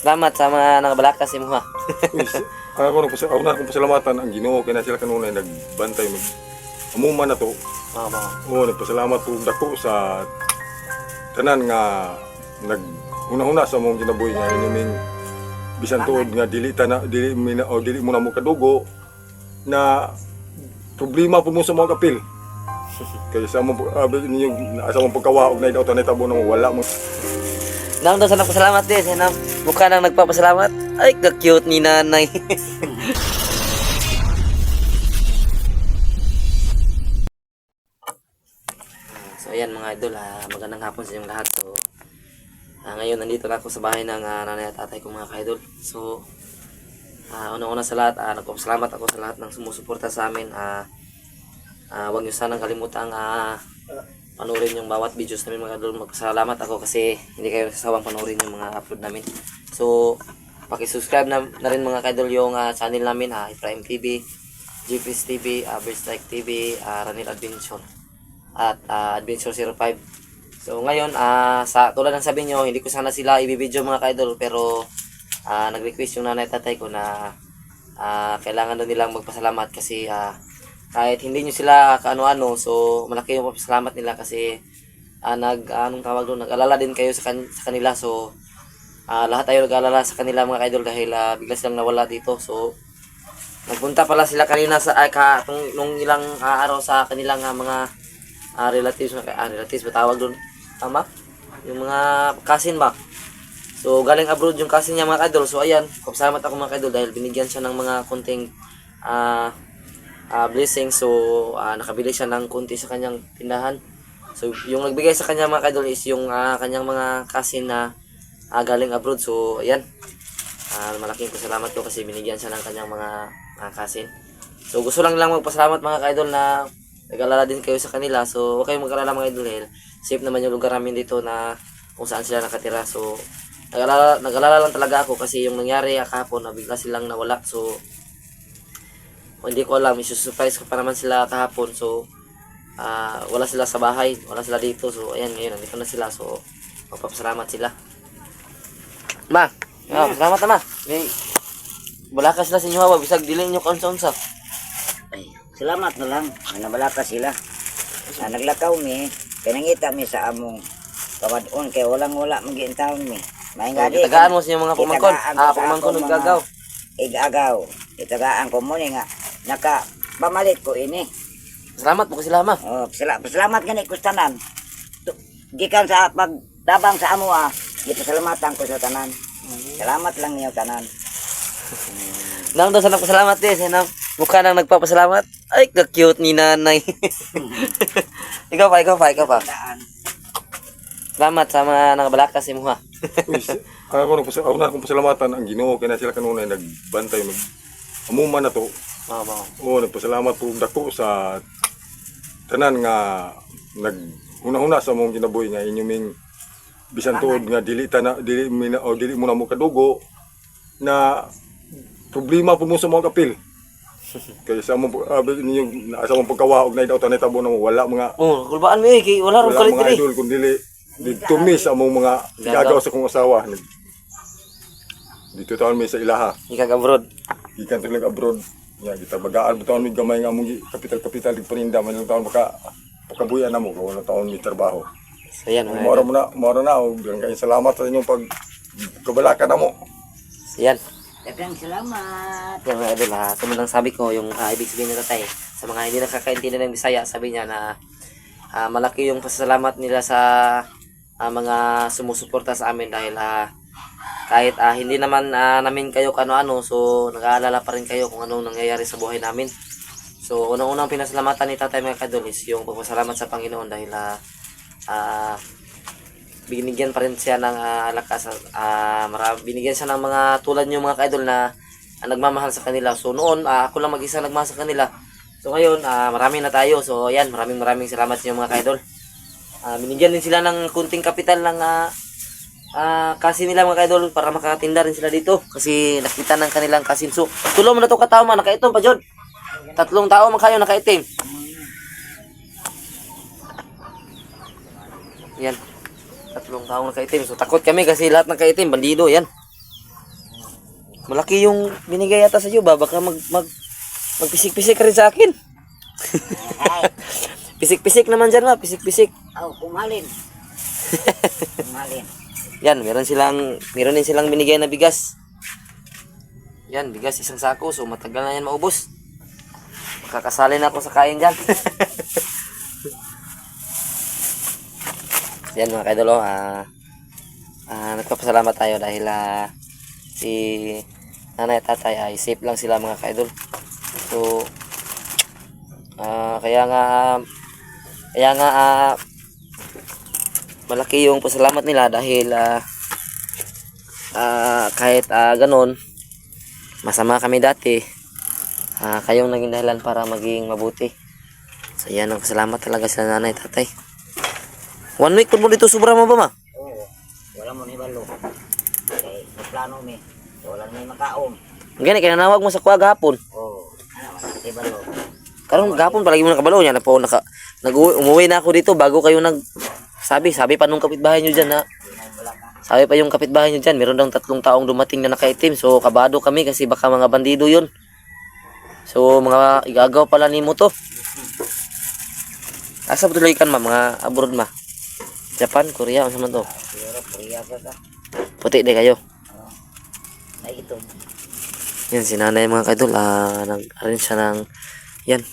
Salamat sa mga nakabalakas mo ha. Ako na akong pasalamatan ang Ginoo kay na sila kanunay nagbantay mag amuman na to. Oo, nagpasalamat po dako sa tanan nga una-una sa mong ginabuhi nga iniming bisan tuod nga dili mo na mo kadugo na problema po mo sa mga kapil. Kaya sa mong pagkawaog na ito na itabo na mo wala mo. Nang daw sana pasalamat din. Sana mukha nang nagpapasalamat. Ay, ka-cute ni nanay. So ayan mga idol, magandang hapon sa inyong lahat. So ngayon nandito na ako sa bahay ng nanay at tatay ko mga ka-idol. So una-una sa lahat, nagpapasalamat ako sa lahat ng sumusuporta sa amin. Huwag niyo sanang kalimutang panoorin yung bawat videos namin mga idol. Magpasalamat ako kasi hindi kayo sasawang panoorin yung mga upload namin. So paki-subscribe na rin mga idol yung channel namin, Prime TV, Jeffries TV, Birdstrike TV, Ranil Adventure at Adventure 05. So ngayon sa tulad ng sabi nyo, hindi ko sana sila i-video mga idol, pero nag-request yung nanay at tatay ko na kailangan daw nilang magpasalamat kasi kahit hindi nyo sila kaano-ano, so malaki yung pasalamat nila kasi nag-alala din kayo sa kanila. So lahat tayo nag-alala sa kanila mga idol dahil bigla silang nawala dito. So nagpunta pala sila kanina sa nung ilang araw sa kanilang mga relatives ba tawag doon? Tama? Yung mga cousin ba? So galing abroad yung cousin niya mga idol. So ayan, pasalamat ako mga idol dahil binigyan siya ng mga konting blessing. So nakabili siya ng konti sa kanyang tindahan. So yung nagbigay sa kanya mga idol is yung kanyang mga cousin na galing abroad. So ayan, malaking pasalamat ko kasi binigyan siya ng kanyang mga cousin. So gusto lang magpasalamat mga idol na nag-alala din kayo sa kanila. So huwag kayong mag-alala mga idol dahil safe naman yung lugar namin dito na kung saan sila nakatira. So nag-alala lang talaga ako kasi yung nangyari kahapon na bigla silang nawala. So hindi ko alam, isusurprise ko pa naman sila kahapon. So wala sila sa bahay, wala sila dito. So ayan, ngayon nandito na sila. So magpapasalamat sila. Ma, salamat na ma. Wala ka sila sa inyo hawa, bisag dili nyo kaunsa-unsa. Ay, salamat na lang. Nabalakas sila. Naglakaw mi, pinangita mi sa among kawadon kay wala magiintawon mi. Maingadi. Itagaan mo sa inyong mga pamangkon. Pamangkon ng gagaw. Igagaw. Itagaan ko mo ni nga pamalit ko ini. Salamat po ko sila ma. Oh, salamat gani ko sa tanan. Gikan sa pagtabang sa amo gipasalamatan ko sa tanan. Salamat lang niyo tanan. Nang daw sana pasalamat din. Sana mukha nang nagpapasalamat. Ay, ka-cute ni nanay. Ikaw pa. Salamat sa mga nakabalakas mo ha. Ako na akong pasalamatan ang Ginoo kay na sila kanunay nagbantay mag amuman na to. Oo, nagpasalamat po dako sa tanan nga una-una sa mong ginabuhi nga inyong bisan tuod nga dili mo na mo kadugo na problema po mo sa mga kapil. Kaya sa mong pagkawaog na ito na itabo na mo wala mga Kulbaan mo kay wala ron kalit mga diri. idol kundi dito mi sa mong mga gagaw sa kong asawa. Dito taon mi sa ilaha. Ika abroad. Ikan tulig abroad. Ya kita bagaan taon mi gamay nga mong kapital di paninda man taon pakabuyan na mo kung taon mi trabaho. So yan. Moro na og kay salamat sa inyong pagkabalakan na mo. Yan. Daghang salamat. Yan mga idol ha. Ito lang sabi ko yung ibig sabihin nila tayo. Sa mga hindi nakakaintindi ng Bisaya, sabi niya na malaki yung pasasalamat nila sa mga sumusuporta sa amin dahil kahit hindi naman namin kayo kano-ano, so nag-aalala pa rin kayo kung anong nangyayari sa buhay namin. So unang-unang pinasalamatan ni Tatay mga kadol is yung pagpasalamat sa Panginoon dahil binigyan pa rin siya ng lakas, binigyan siya ng mga tulad nyo mga kaidol na nagmamahal sa kanila. So noon ako lang mag-isa nagmahal sa kanila. So ngayon marami na tayo. So ayan, maraming salamat sa inyo mga kaidol. Binigyan din sila ng kunting kapital ng kasi nila mga kaidol para makatinda rin sila dito kasi nakita ng kanilang kasin. So tulong mo na to katao man, nakaitom pa John. 3 tao man kayo nakaitim. Yan. 3 taong nakaitim. So takot kami kasi lahat nakaitim, bandido yan. Malaki yung binigay yata sa iyo ba? Baka magpisik-pisik ka rin sa akin. Ay, Pisik-pisik naman dyan ba? Pisik-pisik. kumalin. Kumalin. Yan, meron din silang binigay na bigas. Yan, bigas isang sako. So matagal na yan maubos. Makakasali na ako sa kain dyan. Yan mga kaidol, nagpapasalamat tayo dahil si nanay at tatay ay safe lang sila mga kaidol. So kaya nga malaki yung pasalamat nila dahil kahit ganon masama kami dati, kayong naging dahilan para maging mabuti. So yan, ang salamat talaga sa nanay at tatay. 1 week po dito, sobra mo ba ma? Oo. Wala mo ni balo. Kay plano mi. Wala may makaom. Gani kaya nawag mo sa kuha gahapon. Oo. Ano man kay balo. Karon gahapon palagi mo nakabalo niya na po umuwi na ako dito bago kayo sabi pa nung kapitbahay niyo diyan na Wala ka. sabi pa yung kapitbahay niyo diyan meron daw 3 taong dumating na nakaitim. So kabado kami kasi baka mga bandido 'yun. So mga igagaw pala nimo to. Asa ba tuloy kan ma mga abroad ma? Japan, Korea, ano man to? Pero priya ka ka. Puti de kayo. Ay ito. Yan si nanay mga kaidol, nag-arrange siya ng yan.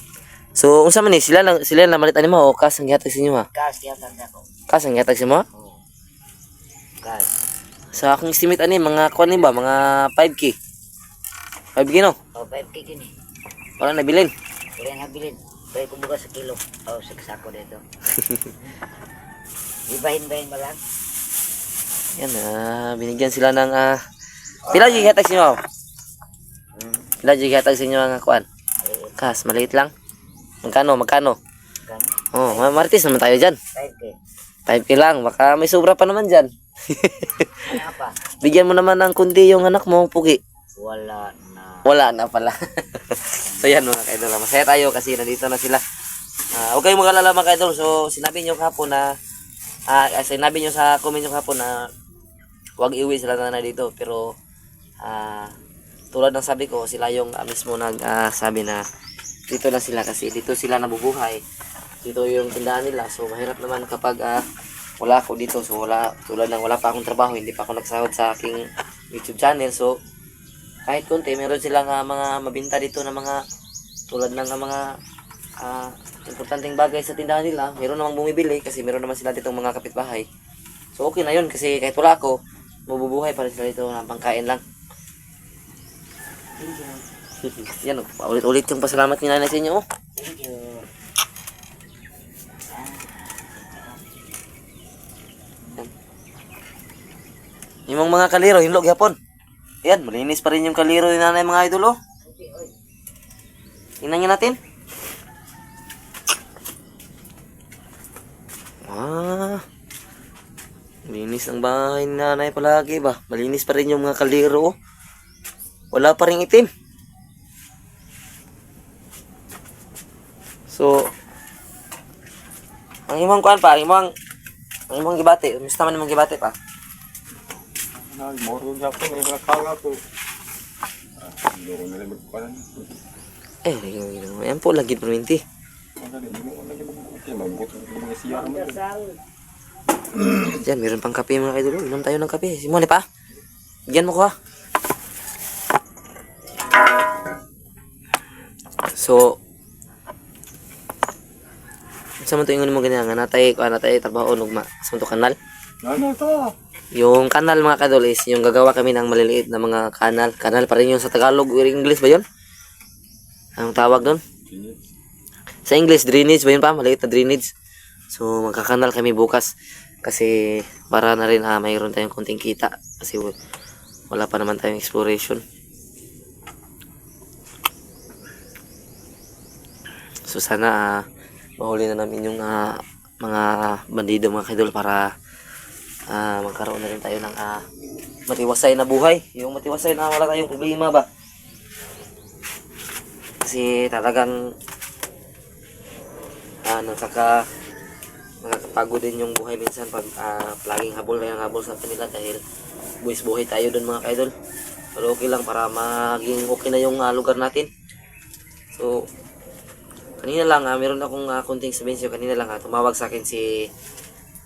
So unsa man ni sila na malit ani mo o kas ang gihatag sa inyo ha? Kas yata ako. Kas ang gihatag sa mo? Oo. Kas. Sa akong estimate ani mga kuan ni ba mga 5k. 5k no? O 5 kini. Wala na bilin. Wala na bilin. Kaya ko bukas sa kilo. O 6 sako dito. Ibahin-bahin ba lang? Yan binigyan sila ng pila yung gihatag sa inyo? Pila yung gihatag sa inyo nga kuan? Kas, maliit lang. Magkano? Gano? Oh, martis naman tayo dyan. 5K. 5k lang, baka may sobra pa naman dyan. Ano pa? Bigyan mo naman ng kundi yung anak mo, Pugi. Wala na. Wala na pala. So yan mga kaidol, masaya tayo kasi nandito na sila. Huwag kayong mag-alala mga kaidol. So sinabi nyo kahapon na sinabi nyo sa comment nyo kahapon na huwag iuwi sila na dito. Pero tulad ng sabi ko, sila yung mismo nagsabi na dito na sila kasi dito sila nabubuhay. Dito yung tindahan nila. So mahirap naman kapag wala ako dito. So tulad ng wala pa akong trabaho, hindi pa ako nagsahod sa aking YouTube channel. So kahit konti, meron silang mga mabinta dito na mga tulad ng mga importanteng bagay sa tindahan nila. Meron namang bumibili kasi meron naman sila ditong mga kapitbahay. So okay na yun kasi kahit wala ako, mabubuhay pa rin sila dito na pangkain lang. Yan, ulit-ulit yung pasalamat ni nanay sa inyo. Thank you. Yung mga kaliro, hinlog yapon. Yan, malinis pa rin yung kaliro ni nanay mga idol. Tingnan nyo natin. Malinis ang bahay ni nanay palagi ba? Malinis pa rin yung mga kaliro. Wala pa rin itim. So, ang imong kuan pa, ang imong gibati, musta man imong gibati pa? Moro niya ako, may nakala ko. Loro na lang magpalan. Yan po, lagi perminti. Diyan, meron pang kape mga idol. Inom tayo ng kape. Simone pa. Bigyan mo ko ha. So, sa man to ingon mo ganyan nga natay trabaho nugma sa to kanal. Ano to? Yung kanal mga kadol is yung gagawa kami ng maliliit na mga kanal. Kanal pa rin yung sa Tagalog or English ba yun? Anong tawag doon? Sa English, drainage ba yun pa? Maliit na drainage. So magkakanal kami bukas. Kasi para na rin mayroon tayong konting kita. Kasi wala pa naman tayong exploration. So sana mahuli na namin yung mga bandido mga kadol para magkaroon na rin tayo ng matiwasay na buhay. Yung matiwasay na wala tayong problema ba. Kasi talagang nakakapagod din yung buhay minsan pag laging habol sa kanila dahil buwis buhay tayo dun mga kaidol. Pero okay lang para maging okay na yung lugar natin. So, kanina lang, meron akong kunting sabihin sa'yo. Kanina lang, tumawag sa akin si,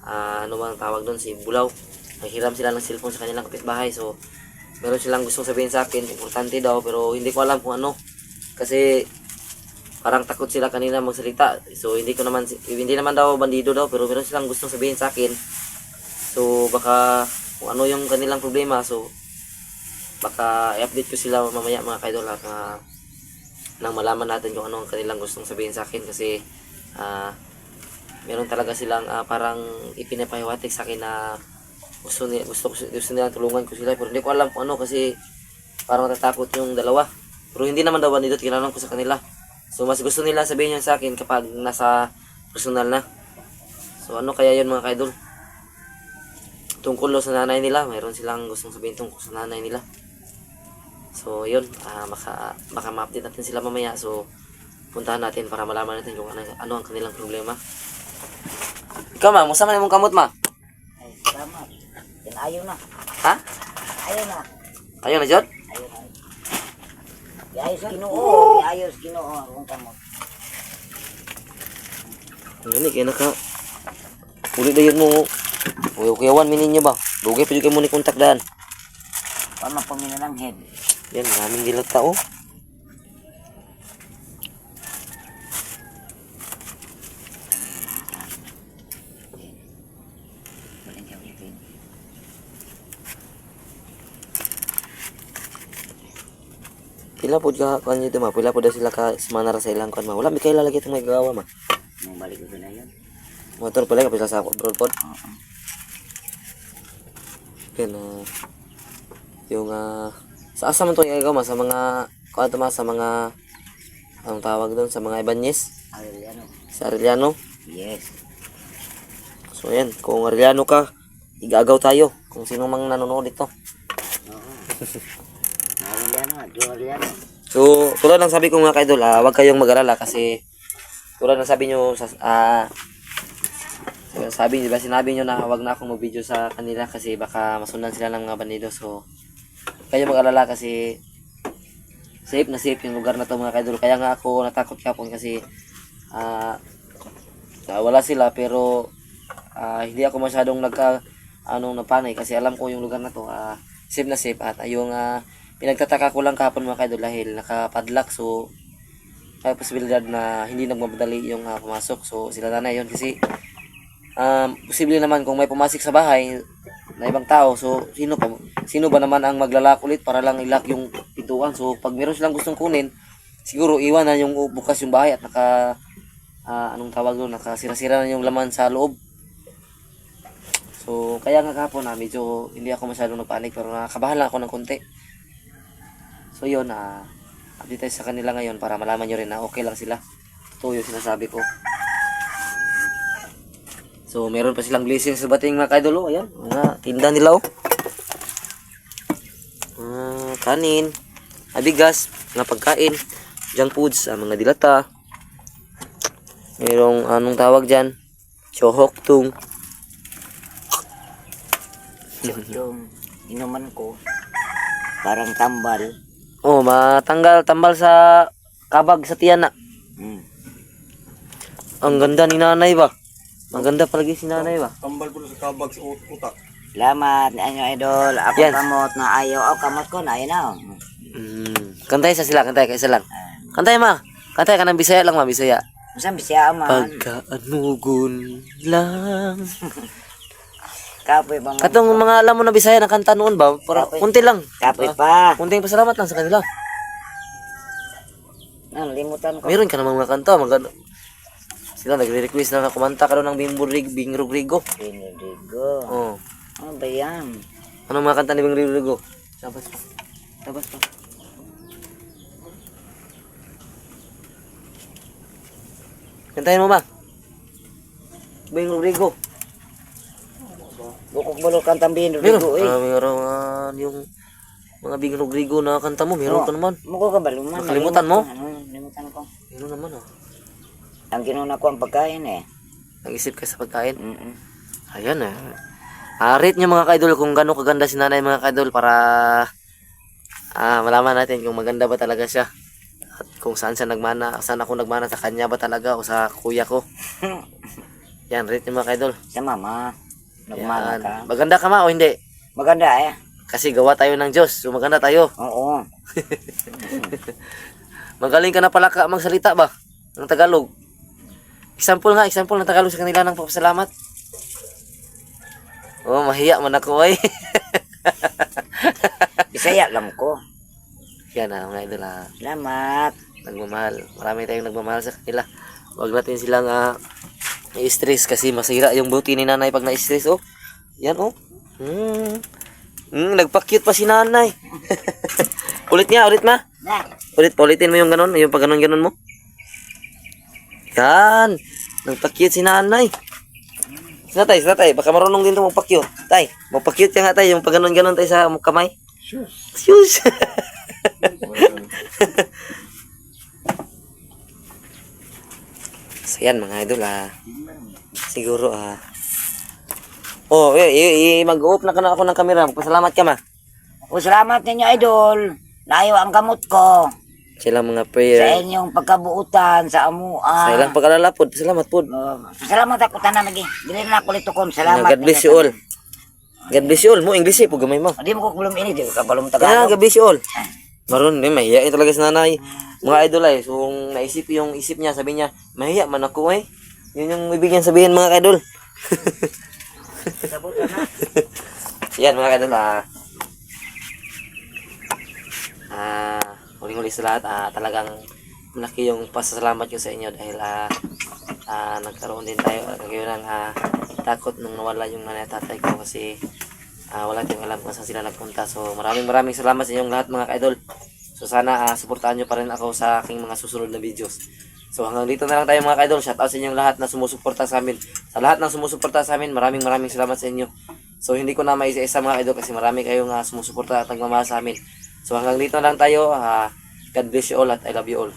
ano bang tawag doon, si Bulaw. Naghiram sila ng cellphone sa kanilang kapitbahay. So, meron silang gustong sabihin sa akin, importante daw, pero hindi ko alam kung ano. Kasi, parang takot sila kanina magsalita. So, hindi naman daw bandido daw, pero meron silang gustong sabihin sa akin. So, baka, kung ano yung kanilang problema, so, baka i-update ko sila mamaya mga kaidol at nang malaman natin kung ano ang kanilang gustong sabihin sa akin kasi meron talaga silang parang ipinapahiwatig sa akin na gusto nilang tulungan ko sila pero hindi ko alam kung ano kasi parang natatakot yung dalawa pero hindi naman daw nito tinanong ko sa kanila so mas gusto nila sabihin yan sa akin kapag nasa personal na so ano kaya yun mga kaidol tungkol sa nanay nila mayroon silang gustong sabihin tungkol sa nanay nila. So, yun, baka ma-update natin sila mamaya. So, puntahan natin para malaman natin kung ano ang kanilang problema. Ikaw, ma, musta man mong kamot, ma? Ay, salamat. Yan, ayaw na. Ha? Ayaw na. Ayaw na, Jod? Ayaw na. Ayos Ginoo. Ayos Ginoo. Kung kamot. Ano kaya naka... Ulit na yun mo. Kuyawan, minin nyo ba? Dugay pa yung mo ni kontak daan. Paano pamina ng head? Yan, maraming dilat tao. Pila po ka kanyo ito ma, pila po daw sila ka semanar sa ilang kan ma. Wala mi kay lalagay itong may gawa ma. Nung balik ko na yun. Motor pala ka pila sa abroad pod. Oo. Yan yung sa asa man to igagaw ma sa mga kanto ma sa mga anong tawag doon sa mga Ibanez Arellano. sa Arellano. Yes. So yan, kung Arellano ka, igagaw tayo kung sino mang nanonood dito. Oo. Arellano. Joe Arellano. So, tulad ng sabi ko mga kaidol, wag kayong mag-alala kasi tulad ng sabi nyo sabi diba sinabi nyo na wag na akong mag-video sa kanila kasi baka masundan sila ng mga bandido. So, kayo mag-alala kasi safe na safe yung lugar na to mga kaidol. Kaya nga ako natakot kapon kasi wala sila pero hindi ako masyadong napanay kasi alam ko yung lugar na to safe na safe at yung pinagtataka ko lang kahapon mga kaidol dahil nakapadlock so may posibilidad na hindi nagmamadali yung pumasok so sila nanay yun kasi posible naman kung may pumasok sa bahay na ibang tao so sino ba naman ang maglalak ulit para lang ilak yung pintuan so pag meron silang gustong kunin siguro iwan na yung bukas yung bahay at anong tawag doon nakasira-sira na yung laman sa loob so kaya nga kahapon medyo hindi ako masyadong nagpanik pero nakakabahan lang ako ng konti so yun update tayo sa kanila ngayon para malaman nyo rin na okay lang sila ito yung sinasabi ko. So, meron pa silang blessings sa bating mga kaidol. Ayan, mga tinda nila kanin, bigas, mga pagkain, junk foods, mga dilata. Merong anong tawag dyan? Chohok tung. Yung inuman ko, parang tambal. Oh, tambal sa kabag sa tiyan na. Ang ganda ni nanay ba? Maganda palagi si nanay ba? Tambal po sa kabag sa utak. Salamat, anyo idol. Ako Yan. kamot na ayaw. Kamot ko na, ayaw na. Kantay sa sila, kantay kaisa lang. Kantay ma. Kantay ka ng Bisaya lang ma, Bisaya. Masang bisya man. Pagkaanugon lang. Kapoy pa man. Katong mga alam mo na Bisaya na kanta noon ba? Para kunti lang. Kapoy pa. Kunting pasalamat lang sa kanila. Limutan ko. Meron ka namang mga kanta, maganda. Sila nagre-request na kumanta ka daw ng Bing Rodrigo. Rodrigo. Oh. Ano ba yan? Ano mga kanta ni Bing Rodrigo? Tabas pa. Tabas pa. Kantahin mo ba? Bing Rodrigo. Bukok-bulok kantang Bing Meron. Rodrigo eh. Meron yung mga Bing Rodrigo na kanta mo. Meron ka naman. Muko ka ba? Luman. Nakalimutan mo? Limutan ko. Meron naman Ang kinuna ko ang pagkain eh. Nag-isip ka sa pagkain. Ayan rate nyo mga kaidol kung gano'ng kaganda si nanay mga kaidol para malaman natin kung maganda ba talaga siya. At kung saan siya nagmana, saan ako nagmana, sa kanya ba talaga o sa kuya ko. Yan, rate niyo mga kaidol. Sa mama. Nagmana Yan. ka. Maganda ka ma o hindi? Maganda eh. Kasi gawa tayo ng Diyos, so maganda tayo. Oo. Magaling ka na pala ka magsalita ba? Ng Tagalog. Example ng Tagalog sa kanila ng papasalamat. Oh, mahiya man ako ay. Bisaya lang ko. Yan na mga idol ha. Salamat. Nagmamahal. Marami tayong nagmamahal sa kanila. Huwag natin silang i-stress kasi masira yung buti ni nanay pag na-stress. Oh. Yan oh. Nagpa-cute pa si nanay. Ulit ma. Na. Ulitin mo yung ganon, yung pag ganon mo. Yan. Nagpa-cute si nanay. Sina tay, baka marunong din ito magpa-cute. Tay, magpa-cute ka nga tay, yung pag ganon tay sa kamay. Shush. So yan mga idol siguro oh, mag-off na ka na ako ng camera. Magpasalamat ka ma. O salamat ninyo idol. Layo ang kamot ko. Sila mga Sa prayer. inyong pagkabuutan sa amuan. Sa ilang pag-alala po. Salamat po. Salamat ako tanan lagi. Dili na ako litukon. Salamat. God bless you all. God bless you all. Mo English po gamay mo. Di mo ko kulong ini. Di ka balong Kaya Tagalog. God bless you all. Maroon, mahiya talaga sa nanay. Mga idol so kung naisip yung isip niya, sabi niya, mahiya man ako Yun yung ibig sabihin mga idol. Sabot ka na. Yan mga idol huli-huli sa lahat, talagang malaki yung pasasalamat ko sa inyo dahil nagkaroon din tayo ngayon ng takot nung nawala yung nanay at tatay ko kasi wala tayong alam kung saan sila nagpunta. So maraming salamat sa inyong lahat mga ka-idol. So sana suportahan nyo pa rin ako sa aking mga susunod na videos. So hanggang dito na lang tayo mga ka-idol. Shout out sa inyong lahat na sumusuporta sa amin. Sa lahat ng sumusuporta sa amin, maraming salamat sa inyo. So hindi ko na maisa-isa mga ka-idol kasi marami kayong sumusuporta at nagmamahal sa amin. So hanggang dito na lang tayo. God bless you all at I love you all.